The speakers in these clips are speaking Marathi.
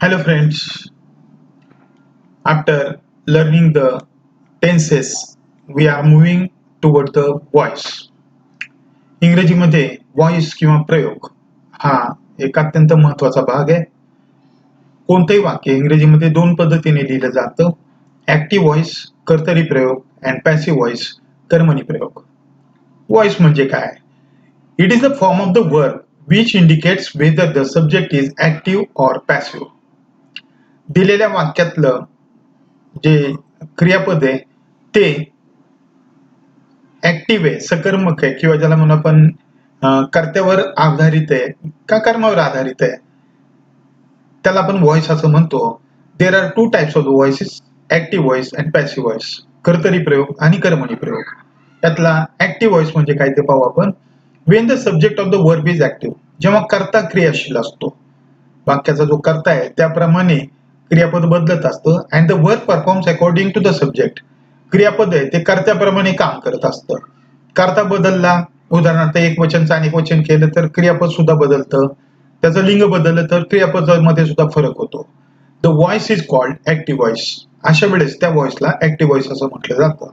Hello friends, after learning the tenses, we are moving toward the voice. इंग्रजीमध्ये व्हॉइस किंवा प्रयोग हा एक अत्यंत महत्वाचा भाग आहे. कोणतंही वाक्य इंग्रजीमध्ये दोन पद्धतीने लिहिलं जातं. ऍक्टिव्ह व्हॉइस कर्तरी प्रयोग अँड पॅसिव्ह व्हॉइस कर्मणी प्रयोग. व्हॉइस म्हणजे काय? It is the form of the verb which indicates whether the subject is active or passive. दिलेल्या वाक्यातलं जे क्रियापद आहे ते ऍक्टिव्ह आहे, सकर्मक आहे किंवा ज्याला म्हणून आपण कर्त्यावर आधारित आहे का कर्मावर आधारित आहे, त्याला आपण व्हॉइस असं म्हणतो. There are two types of voices, active voice and passive voice. कर्तरी प्रयोग आणि कर्मणी प्रयोग. त्यातला ऍक्टिव्ह व्हॉइस म्हणजे काय ते पाहू आपण. Wien the subject of the verb is active, जेव्हा कर्ता क्रियाशील असतो, वाक्याचा जो कर्ता आहे त्याप्रमाणे क्रियापद बदलत असतं. And the verb performs according to the subject, क्रियापद आहे ते कर्त्याप्रमाणे काम करत असतं. कर्ता बदलला, उदाहरणार्थ एक वचनचं अनेक वचन केलं तर क्रियापद सुद्धा बदलतं. त्याचं लिंग बदललं तर क्रियापदामध्ये सुद्धा फरक होतो. The voice is called active voice. अशा वेळेस त्या व्हॉइसला ऍक्टिव्ह व्हॉइस असं म्हटलं जातं.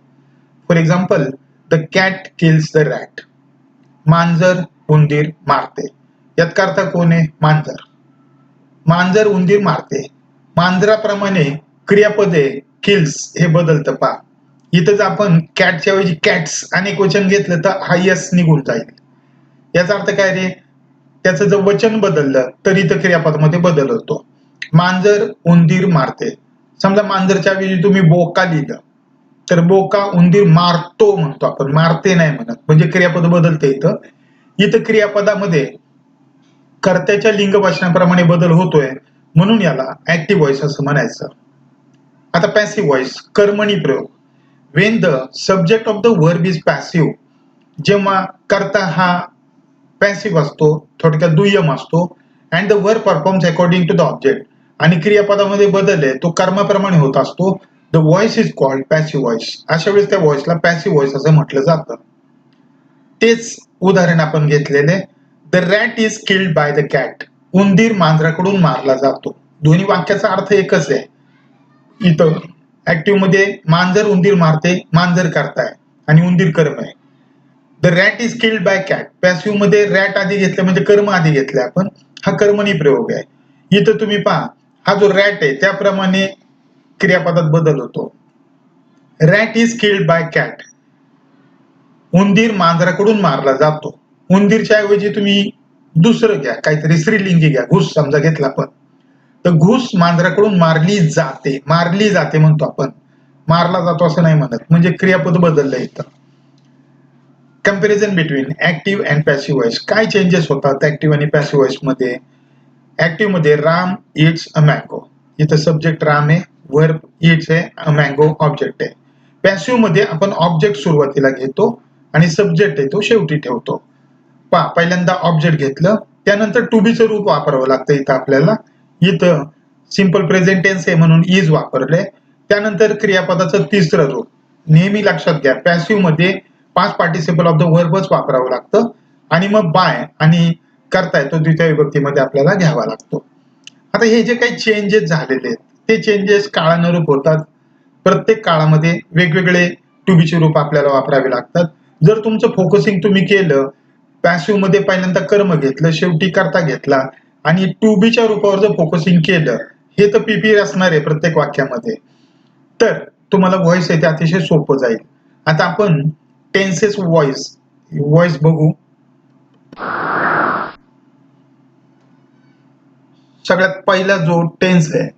For example, the cat kills the rat. मांजर उंदीर मारते. यात कर्ता कोण आहे? मांजर. मांजर उंदीर मारते. मांजराप्रमाणे क्रियापद आहे किल्स हे बदलतं पहा. इथं जर आपण कॅटच्या ऐवजी कॅट्स अनेक वचन घेतलं तर हा यस निघून जाईल. याचा अर्थ काय रे? त्याचं जर वचन बदललं तर इथं क्रियापदामध्ये बदल होतो. मांजर उंदीर मारते. समजा मांजरच्या ऐवजी तुम्ही बोका लिहिलं तर बोका उंदीर मारतो म्हणतो आपण, मारते नाही म्हणत, म्हणजे क्रियापद बदलते. इथं इथं क्रियापदामध्ये कर्त्याच्या लिंग वचनाप्रमाणे बदल होतोय, म्हणून याला ऍक्टिव्ह व्हॉइस असं म्हणायचं. आता पॅसिव्ह व्हॉइस कर्मणी प्रयोग. When the subject of the verb is passive, जेव्हा कर्ता हा पॅसिव्ह असतो, थोडक्यात दुय्यम असतो. And the verb performs according to the object, आणि क्रियापदामध्ये बदल आहे तो कर्माप्रमाणे होत असतो. The voice is called passive voice. अशा वेळेस त्या व्हॉइसला पॅसिव्ह व्हॉइस असं म्हटलं जातं. तेच उदाहरण आपण घेतलेले. The rat is killed by the cat. उंदीर मांजराकडून मारला जातो. दोन्ही वाक्याचा अर्थ एकच आहे. इथं ऍक्टिव्ह मध्ये मांजर उंदीर मारते, मांजर करताय आणि उंदीर कर्म आहे. The rat is killed by cat. Passive मध्ये रॅट आधी घेतलं म्हणजे कर्म आधी घेतले आपण, हा कर्मणी प्रयोग आहे. इथं तुम्ही पहा, हा जो रॅट आहे त्याप्रमाणे क्रियापदात बदल होतो. Rat is killed by cat. उंदीर मांजराकडून मारला जातो. उंदीरच्या ऐवजी तुम्ही दुसरं घ्या, काहीतरी स्त्रीलिंगी घ्या, घुस समजा घेतला आपण, तर घुस मांजराकडून मारली जाते. मारली जाते म्हणतो आपण, मारला जातो असं नाही म्हणत, म्हणजे क्रियापद बदललं इथं. Comparison between active and passive voice. काय चेंजेस होतात ऍक्टिव्ह आणि पॅसिव्ह व्हॉइस मध्ये? ऍक्टिव्ह मध्ये राम इट्स अ मँगो. इथं सब्जेक्ट राम आहे, वर्ब इट्स आहे, अ मँगो ऑब्जेक्ट आहे. पॅसिव्ह मध्ये आपण ऑब्जेक्ट सुरुवातीला घेतो आणि सब्जेक्ट आहे तो शेवटी ठेवतो. पहा, पहिल्यांदा ऑब्जेक्ट घेतलं, त्यानंतर टू बीचं रूप वापरावं लागतं इथं आपल्याला. इथं सिंपल प्रेझेंट टेन्स आहे म्हणून इज वापरले. त्यानंतर क्रियापदाचं तिसरं रूप. नेहमी लक्षात घ्या, पॅसिव्ह मध्ये पास्ट पार्टिसिपल ऑफ द वर्बच वापरावं लागतं आणि मग बाय आणि करताय तो द्वितीय विभक्तीमध्ये आपल्याला घ्यावा लागतो. आता हे जे काही चेंजेस झालेले आहेत ते चेंजेस काळानुरूप होतात. प्रत्येक काळामध्ये वेगवेगळे टू बीचे रूप आपल्याला वापरावे लागतात. जर तुमचं फोकसिंग तुम्ही केलं, पॅसिव्ह मध्ये पहिल्यांदा कर्म घेतलं, शेवटी करता घेतला आणि टू बीच्या रूपावर जर फोकसिंग केलं, हे तर पीपी असणार आहे प्रत्येक वाक्यामध्ये, तर तुम्हाला व्हॉइस आहे ते अतिशय सोपं जाईल. आता आपण टेन्सेस व्हॉइस बघू. सगळ्यात पहिला जो टेन्स आहे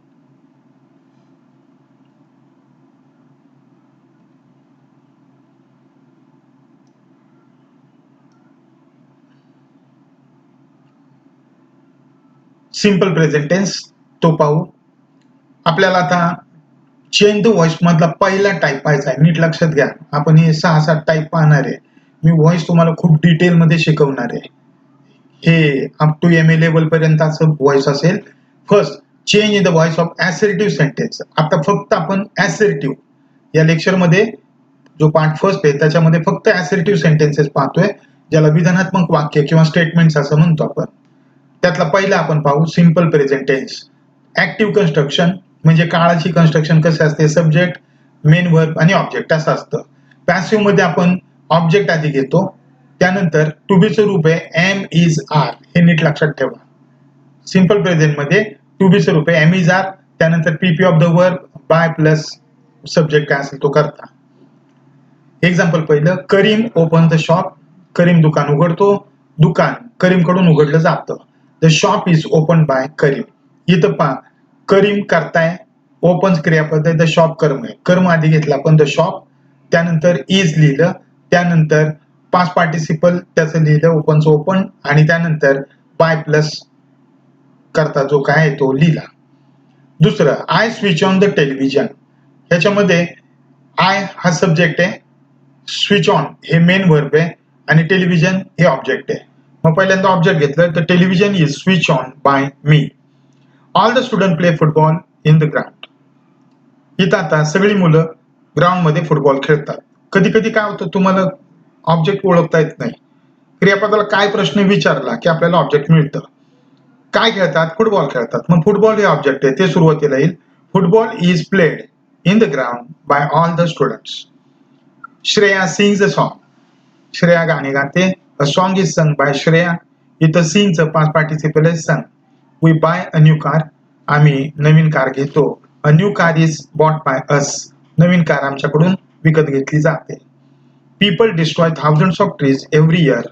सिंपल प्रेझेंट टेन्स, तो पाहू. आपल्याला आता चेंज द व्हॉइस मधला पहिला टाईप पाहायचा आहे. नीट लक्षात घ्या, आपण हे 6-7 टाईप पाहणार आहे. मी व्हॉइस तुम्हाला खूप डिटेल मध्ये शिकवणार आहे. हे अप टू MA लेवल पर्यंत असं व्हॉइस असेल. First, change in the voice of assertive sentence. आता फक्त आपण ऍसर्टिव्ह या लेक्चर मध्ये जो पार्ट फर्स्ट आहे त्याच्यामध्ये फक्त ऍसर्टिव्ह सेंटेन्सेस पाहतोय, ज्याला विधानात्मक वाक्य किंवा स्टेटमेंट्स असं म्हणतो आपण. त्यातला पहिला आपण पाहू, simple present tense. Active construction म्हणजे काळाची कन्स्ट्रक्शन कसे असते, सब्जेक्ट, मेन वर्ब आणि ऑब्जेक्ट असं असतं. पॅसिव्ह मध्ये आपण ऑब्जेक्ट आधी घेतो, त्यानंतर टू बीचं रूप आहे एम इज आर, हे नीट लक्षात ठेवा. सिंपल प्रेझेंट मध्ये टू बीचं रूप आहे एम इज आर, त्यानंतर PP of the verb by plus subject काय असेल तो करता. एक्झाम्पल पहिलं, Karim open the shop, Karim दुकान उघडतो, दुकान करीम कडून उघडलं जातं. The shop is open by Karim. इथं पहा, करीम करताय, ओपन क्रियापद आहे, द शॉप कर्म आहे, कर्म आधी घेतला पण द शॉप, त्यानंतर इज लिहिलं, त्यानंतर पास्ट पार्टिसिपल त्याचं लिहिलं ओपनचं ओपन, आणि त्यानंतर बाय प्लस करता जो काय आहे तो लिहिला. दुसरं, I switch on the television, ह्याच्यामध्ये आय हा सब्जेक्ट आहे, स्विच ऑन हे मेन वर्ब आहे आणि टेलिव्हिजन हे ऑब्जेक्ट आहे. मग पहिल्यांदा ऑब्जेक्ट घेतलं तर television is switch on by me. All the student play football in the ground. इथं आता सगळी मुलं ग्राउंड मध्ये फुटबॉल खेळतात. कधी कधी काय होतं, तुम्हाला ऑब्जेक्ट ओळखता येत नाही, क्रियापदाला काय प्रश्न विचारला की आपल्याला ऑब्जेक्ट मिळतं. काय खेळतात, फुटबॉल खेळतात, मग फुटबॉल हे ऑब्जेक्ट आहे, ते सुरुवातीला येईल. Football is played in the ground by all the students. Shreya sings a song, Shreya गाणे गाते. A song is sung by Shreya. इथं सिंगचं पास्ट पार्टिसिपल आहे sung. We buy a new car, आम्ही नवीन कार घेतो. A new car is bought by us, नवीन कार आमच्याकडून विकत घेतली जाते. People destroy thousands of trees every year.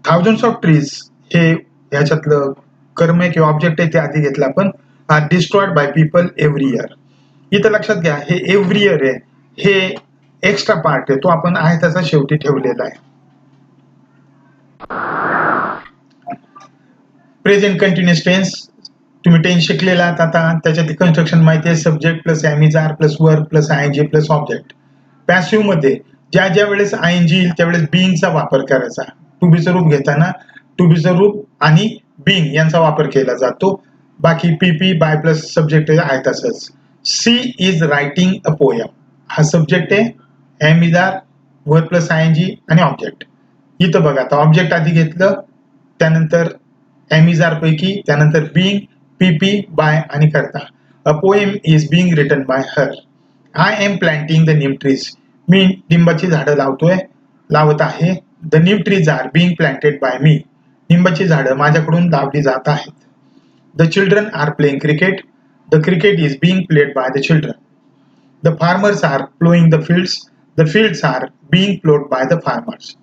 Thousands of trees हे ह्याच्यातलं कर्म किंवा ऑब्जेक्ट आहे, ते आधी घेतलं आपण. Are destroyed by people every year. इथं लक्षात घ्या, हे एव्हरी इयर आहे, हे एक्स्ट्रा पार्ट आहे, तो आपण आहे त्याचा शेवटी ठेवलेला आहे. प्रेझेंट कंटिन्युअस टेन्स, तुम्ही टेन्स शिकलेला आहात आता, त्याच्यात कन्स्ट्रक्शन माहिती आहे, subject plus am is are plus verb plus ING plus object. Passive मध्ये ज्या ज्या वेळेस आयएनजी येईल त्यावेळेस बीइंगचा वापर करायचा. टू बीचं रूप घेताना टू बीचं रूप आणि बीइंग यांचा वापर केला जातो. बाकी पीपी बाय प्लस सब्जेक्ट आहे तसंच. She is writing a poem, हा सब्जेक्ट आहे, am is are, verb plus ING आणि ऑब्जेक्ट. इथं बघा, आता ऑब्जेक्ट आधी घेतलं, त्यानंतर एम इज आर पैकी, त्यानंतर बीइंग, पीपी, बाय आणि करता. A poem is being written by her. I am planting the neem trees, मी लिंबाची झाडं लावत आहे. The neem trees are being planted by me, लिंबाची झाडं माझ्याकडून लावली जात आहेत. The children are playing cricket, the cricket is being played by the children. The farmers are ploughing the fields are being ploughed by the farmers.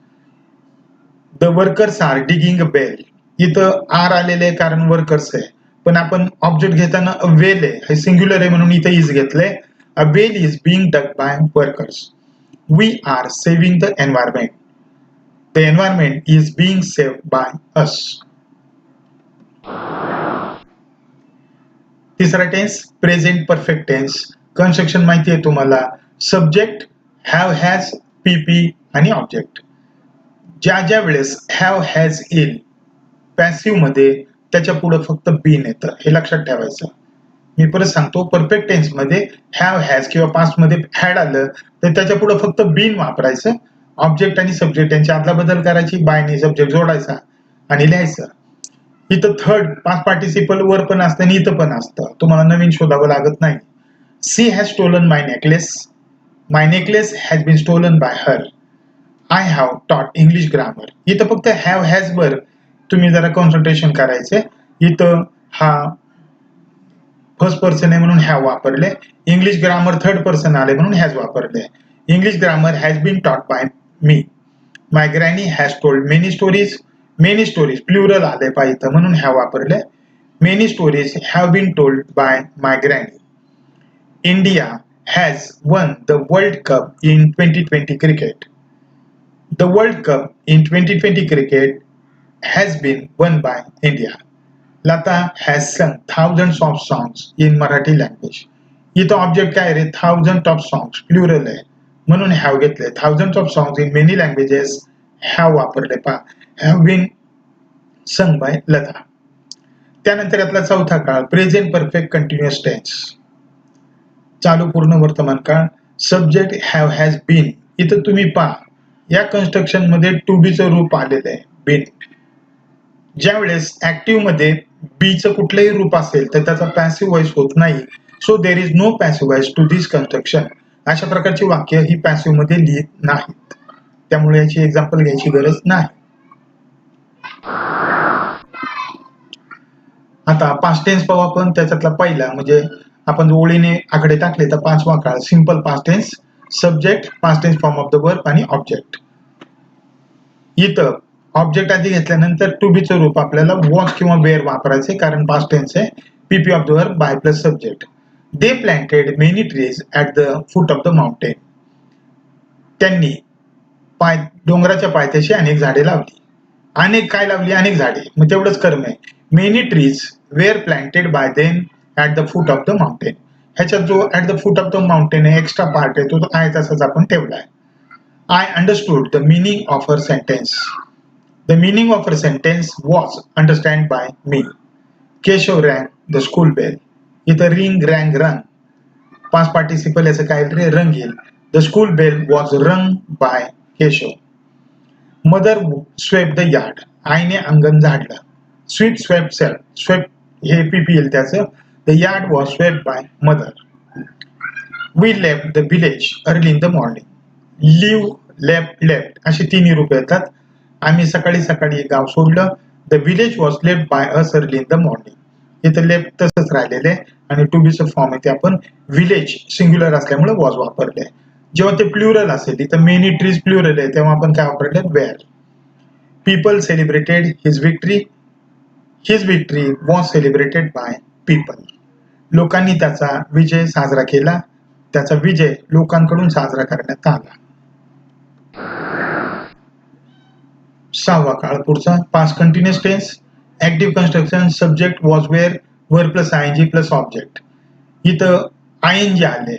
The workers are digging a well, इथं आर आलेले आहे कारण वर्कर्स आहे, पण आपण ऑब्जेक्ट घेताना अ वेल आहे, हे सिंग्युलर आहे म्हणून इथं इज घेतलंय. A well is being dug by workers. We are saving the environment, the environment is being saved by us. तिसरा tense present perfect tense. Construction माहिती आहे तुम्हाला, सब्जेक्ट, हॅव हॅज, पीपी आणि ऑब्जेक्ट. ज्या ज्या वेळेस हॅव हॅज येईल पॅसिव्ह मध्ये त्याच्या पुढे फक्त बीन येतं, हे लक्षात ठेवायचं. मी परत सांगतो, परफेक्ट टेन्स मध्ये हॅव हॅज किंवा पास्ट मध्ये हॅड आलं तर त्याच्या पुढे फक्त बीन वापरायचं. ऑब्जेक्ट आणि सब्जेक्ट यांची अदला बदल करायची, बायने सब्जेक्ट जोडायचा आणि लिहायचं. इथं थर्ड पास्ट पार्टिसिपल वर पण असतं आणि इथं पण असतं, तुम्हाला नवीन शोधावं लागत नाही. She has stolen my necklace, my necklace has been stolen by her. I have taught English grammar, इथं फक्त हॅव हॅज वर तुम्ही जरा कॉन्सन्ट्रेशन करायचे. इथं हा फर्स्ट पर्सन आहे म्हणून हॅव वापरले, इंग्लिश ग्रामर थर्ड पर्सन आले म्हणून हॅज वापरले. English grammar has been taught by me. My granny has told many stories, many stories plural आले पाहिजे म्हणून हॅव वापरले. Many stories have been told by my granny. India has won the world cup in 2020 cricket. The world cup in 2020 cricket has been won by India. Lata has sung thousands of songs in Marathi language. इथं ऑब्जेक्ट काय रे, थाउजंड ऑफ सॉंग्स प्लुरल आहे म्हणून हॅव घेतले. Thousand of songs in many languages have वापरले, पा have bin sung by Lata. त्यानंतर यातला चौथा काळ प्रेझेंट परफेक्ट कंटिन्युअस टेन्स, चालू पूर्ण वर्तमान काळ. सब्जेक्ट हॅव हॅज बीन, इथं तुम्ही पहा या कन्स्ट्रक्शन मध्ये टू बीचं रूप आलेलं आहे बीन. ज्या वेळेस ऍक्टिव्ह मध्ये बीचं कुठलंही रूप असेल तर त्याचा पॅसिव्ह व्हॉइस होत नाही. So there is no passive voice to this construction. अशा प्रकारची वाक्य ही पॅसिव्ह मध्ये लिहित नाहीत, त्यामुळे याची एक्झाम्पल घ्यायची गरज नाही. आता पास्ट टेन्स पाहू आपण. त्याच्यातला पहिला म्हणजे आपण ओळीने आकडे टाकले तर 5वा काळ simple past tense, subject, past tense form of the verb आणि ऑब्जेक्ट. इथं ऑब्जेक्ट आधी घेतल्यानंतर टू बीचं रूप आपल्याला वॉज किंवा वेअर वापरायचे, कारण पास्ट टेन्स आहे. पीपी of the verb by plus subject. They प्लॅन्टेड many trees at the foot of the mountain. त्यांनी डोंगराच्या पायथ्याशी अनेक झाडे लावली. अनेक काय लावली? अनेक झाडे. मग तेवढंच कर्म आहे. Many trees were planted by them at the foot of the mountain. ह्याच्यात जो at the foot of the mountain आहे एक्स्ट्रा पार्ट आहे तो आहे तसाच आपण ठेवलाय. I understood the meaning of her sentence. The meaning of her sentence was understand by me. Keshav rang the school bell. इथं ring, rang, rung. Past participle याचं काय रे? रंग येईल. द स्कूल बेल वॉज रंग bye Keshav. Mother swept the yard. आईने अंगण झाडलं. Sweep swept self. स्वेप हे पीपी येईल त्याचं. The yard was swept by mother. We left the village early in the morning. Leave, left, left अशी तिन्ही रूप येतात. आम्ही सकाळी सकाळी गाव सोडलं. The village was left by us early in the morning. इथं लेफ्ट तसंच राहिलेलं आहे आणि टू बीचं फॉर्म आहे ते आपण विलेज सिंग्युलर असल्यामुळे वॉज वापरले. जेव्हा ते प्लुरल असेल, इथं मेनी ट्रीज प्लुरल आहे, तेव्हा आपण काय वापरले? Were. People celebrated his victory. His victory was celebrated by people. लोकांनी त्याचा विजय साजरा केला. त्याचा विजय लोकांकडून साजरा करण्यात आला. 6वा काळ पुढचा past continuous tense, active construction, subject was were, verb plus ING plus object. इथं आयएनजी आले.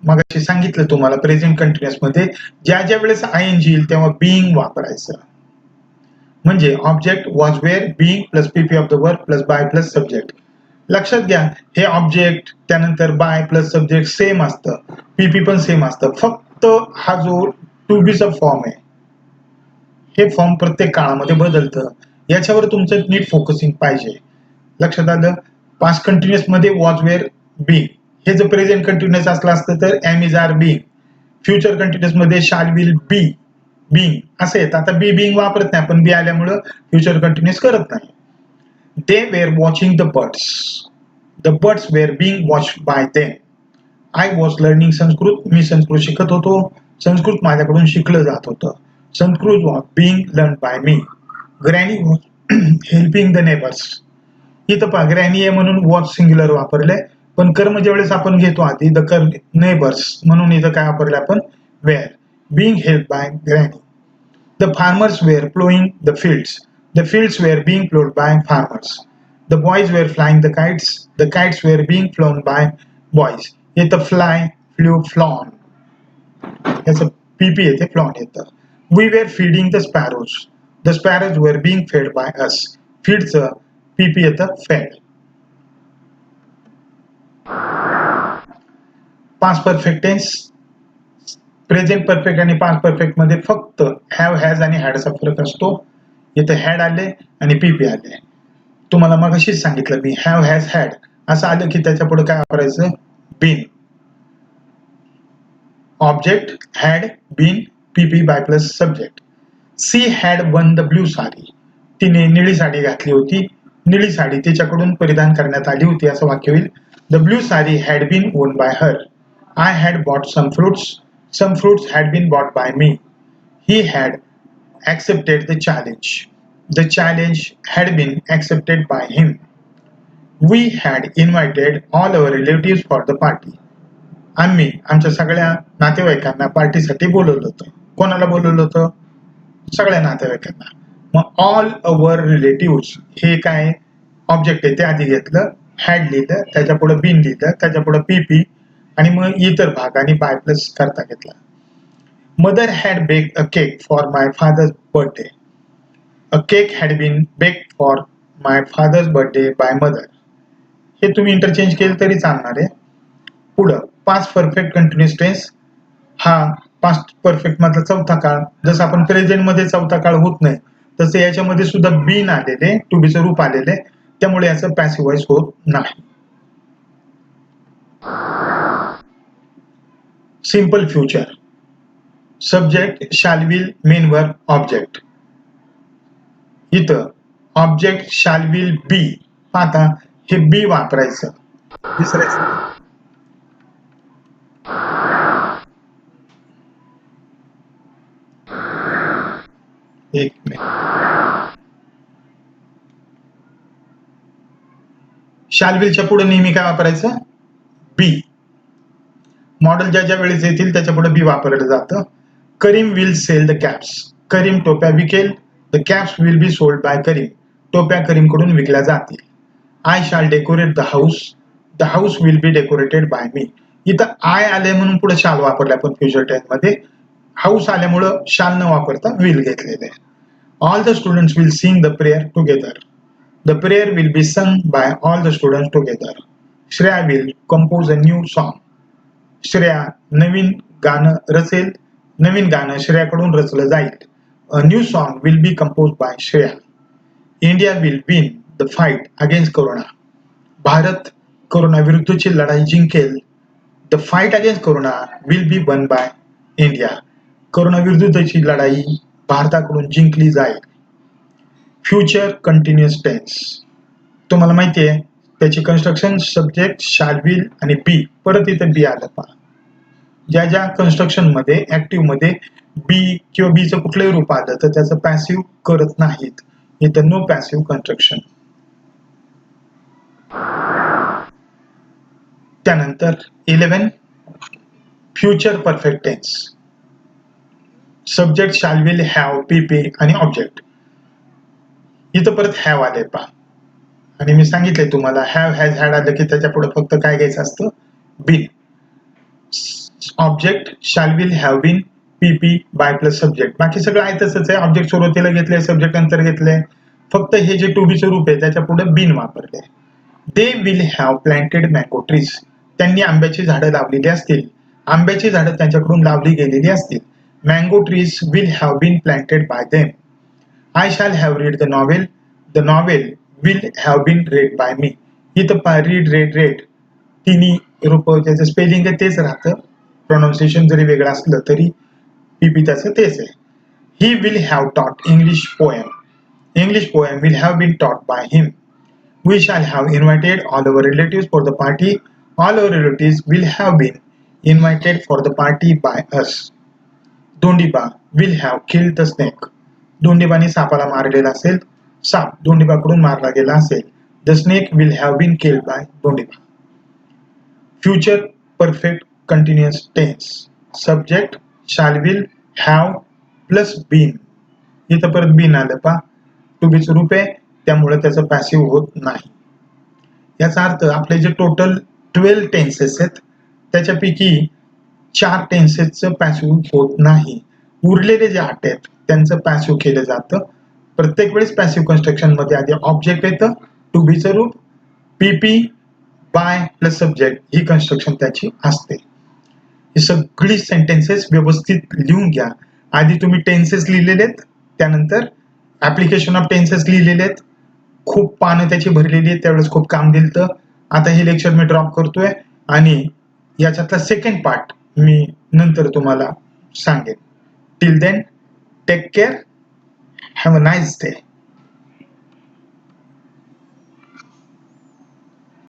मगाशी सांगितलं तुम्हाला प्रेझेंट कंटिन्युअस मध्ये ज्या ज्या वेळेस आयएनजी येईल तेव्हा बीइंग वापरायचं. म्हणजे object was were, being plus PP of the verb plus by plus subject. लक्षात घ्या हे ऑब्जेक्ट त्यानंतर बाय प्लस सब्जेक्ट सेम असतं, पीपी पण सेम असतं. फक्त हा जो टू बीचा फॉर्म आहे हे फॉर्म प्रत्येक काळामध्ये बदलतं. याच्यावर तुमचं नीट फोकसिंग पाहिजे. लक्षात आलं? पास्ट कंटिन्युअस मध्ये वॉज वेअर बीइंग. हे जर प्रेझेंट कंटिन्युअस असलं असतं तर am is are being. Future continuous मध्ये शाल विल बी बीइंग असं येतं. आता बी बीइंग वापरत नाही, पण बी आल्यामुळं फ्युचर कंटिन्युअस करत नाही. They were watching the birds. The birds were being watched by them. I was learning Sanskrit. मी संस्कृत शिकत होतो. संस्कृत माझ्याकडून शिकलं जात होतं. Sanskrit was being learn by me. Granny was helping the neighbours. इथं पहा ग्रॅनी आहे म्हणून वॉज सिंग्युलर वापरलंय, पण कर्म ज्यावेळेस आपण घेतो आधी द नेबर्स म्हणून इथं काय वापरलं आपण? Were. Being help by granny. The farmers were ploughing the fields. The fields were being ploughed by farmers. The boys were flying the kites. The kites were being flown by boys. इथं फ्लाय, फ्ल्यू, फ्लॉन याचं पीपी येते, फ्लॉन येतं. We were feeding the sparrows. The sparrows were being fed by us. फीडचं पीपी येतं fed. Past perfect tense, present perfect आणि पास्ट परफेक्ट मध्ये फक्त हॅव, हॅज आणि हॅडचा फरक असतो. इथे हॅड आले आणि पीपी आले. तुम्हाला मगाशीच सांगितलं मी हॅव, हॅज, हॅड असं आलं की त्याच्या पुढे काय वापरायचं? Been. Object had, been, PP by plus subject. She had won the blue sari. तिने निळी साडी घातली होती. निळी साडी तिच्याकडून परिधान करण्यात आली होती असं वाक्य होईल. The blue sari had been own by her. I had bought some fruits. Some fruits had been bought by me. He had accepted the challenge. The challenge had been accepted by him. We had invited all our relatives for the party. आम्ही आमच्या सगळ्या नातेवाईकांना पार्टीसाठी बोलवलं होतं. कोणाला बोलवलं होतं? सगळ्या नातेवाईकांना. मग ऑल अवर रिलेटिव्स हे काय ऑब्जेक्ट आहे ते आधी घेतलं, हॅड लिहिलं, त्याच्या पुढे बीन लिहिलं, त्याच्या पुढे पीपी आणि मग इतर भागाने बाय प्लस करता घेतला. Mother had baked a cake for my father's birthday. A cake had been baked for my father's birthday by mother. हे तुम्ही इंटरचेंज केलं तरी चालणार आहे. पुढं पास्ट परफेक्ट कंटिन्युअस टेन्स हा पास्ट परफेक्ट मधला चौथा काळ. जसं आपण प्रेझेंट मध्ये चौथा काळ होत नाही तसे याच्यामध्ये सुद्धा बीन आलेले, टू बीचं रूप आलेले, त्यामुळे याचं पॅसिव्ह व्हॉइस होत नाही. Simple future, subject, shall, will, main verb, object. इथं ऑब्जेक्ट शॅल, विल, बी. आता हे बी वापरायचं, विसरायचं. एक मिनिट. शॅल विलच्या पुढे नेहमी काय वापरायचं? बी. मॉडेल ज्या ज्या वेळेस येतील त्याच्या पुढे बी वापरलं जातं. Karim will sell the caps. Karim टोप्या विकेल. The caps will be sold by Karim. टोप्या करीमकडून विकल्या जातील. I shall decorate the house. The house will be decorated by me. इथं आय आले म्हणून पुढे शाल वापरले आपण फ्युचर टेन्स मध्ये. हाऊस आल्यामुळं शाल न वापरता विल घेतलेले. All the students will sing the prayer together. The prayer will be sung by all the students together. Shreya will compose a new song. Shreya नवीन गाणं रचेल. नवीन गाणं श्रेयाकडून रचलं जाईल. A new song will be compose by Shreya. India will win the fight against corona. Bharat corona विरुद्धची लढाई जिंकेल. The fight against corona will be won by India. Corona विरुद्धची लढाई भारताकडून जिंकली जाईल. फ्युचर कंटिन्युअस टेन्स, तुम्हाला माहिती आहे त्याची कन्स्ट्रक्शन सब्जेक्ट, शॅल, विल आणि बी. परत इथे बी आलं पहा. ज्या ज्या कन्स्ट्रक्शन मध्ये ऍक्टिव्ह मध्ये बी किंवा बीचं कुठलंही रूप आलं तर त्याचं पॅसिव्ह करत नाहीत. इथं नो पॅसिव्ह कन्स्ट्रक्शन. त्यानंतर 11 future perfect tense, subject, shall, will, have, PP आणि ऑब्जेक्ट. इथं परत हॅव आले पहा. आणि मी सांगितलंय तुम्हाला हॅव, हॅज, हॅड आलं की त्याच्या पुढे फक्त काय घ्यायचं असतं? Been. Object, shall, will, have, been, PP, by plus subject. बाकी सगळं आहे तसंच आहे. ऑब्जेक्ट सुरुवातीला घेतलंय, सब्जेक्ट नंतर घेतलंय. फक्त हे जे टू बीचं रूप आहे त्याच्या पुढे बीन वापरले. They will have planted mango trees. त्यांनी आंब्याची झाडं लावलेली असतील. आंब्याची झाडं त्यांच्याकडून लावली गेलेली असतील. Mango trees will have been planted by them. I shall have read the novel. The novel will have been read by me. इथं रीड, रेड, रेड तिन्ही रूप त्याचं स्पेलिंग आहे तेच राहतं. प्रोनाऊन्सिएशन जरी वेगळं असलं तरी पीपी त्याचं तेच आहे. He will have taught English poem. English poem will have been taught by him. We shall have invited all our relatives for the party. All our relatives will have been invited for the party by us. दोंडीबा will have killed the snake. दोंडीबाने सापाला मारलेला असेल. साप दोंडीबाकडून मारला गेला असेल. The snake will have been killed by दोंडीबा. Future perfect continuous tense. Subject, shall, will, have plus been. इथं परत been आलं पहा. To be चं रूप आहे त्यामुळे त्याचं पॅसिव्ह होत नाही. याचा अर्थ आपले जे टोटल 12 टेन्सेस आहेत त्याच्यापैकी 4 टेन्सेसचं पॅसिव्ह होत नाही. उरलेले जे 8 आहेत त्यांचं पॅसिव्ह केलं जातं. प्रत्येक वेळेस पॅसिव्ह कन्स्ट्रक्शन मध्ये आधी ऑब्जेक्ट येतं, टू बीचं रूप, पीपी, by plus subject he construction त्याची असते. ही सगळी सेंटेन्सेस व्यवस्थित लिहून घ्या. आधी तुम्ही टेन्सेस लिहिलेले आहेत, त्यानंतर ऍप्लिकेशन ऑफ टेन्सेस लिहिलेले आहेत. खूप पानं त्याची भरलेली आहेत, त्यावेळेस खूप काम दिलं. आता हे लेक्चर मी ड्रॉप करतोय आणि याच्यातला सेकंड पार्ट मी नंतर तुम्हाला सांगेन. Till then take care. Have a nice day.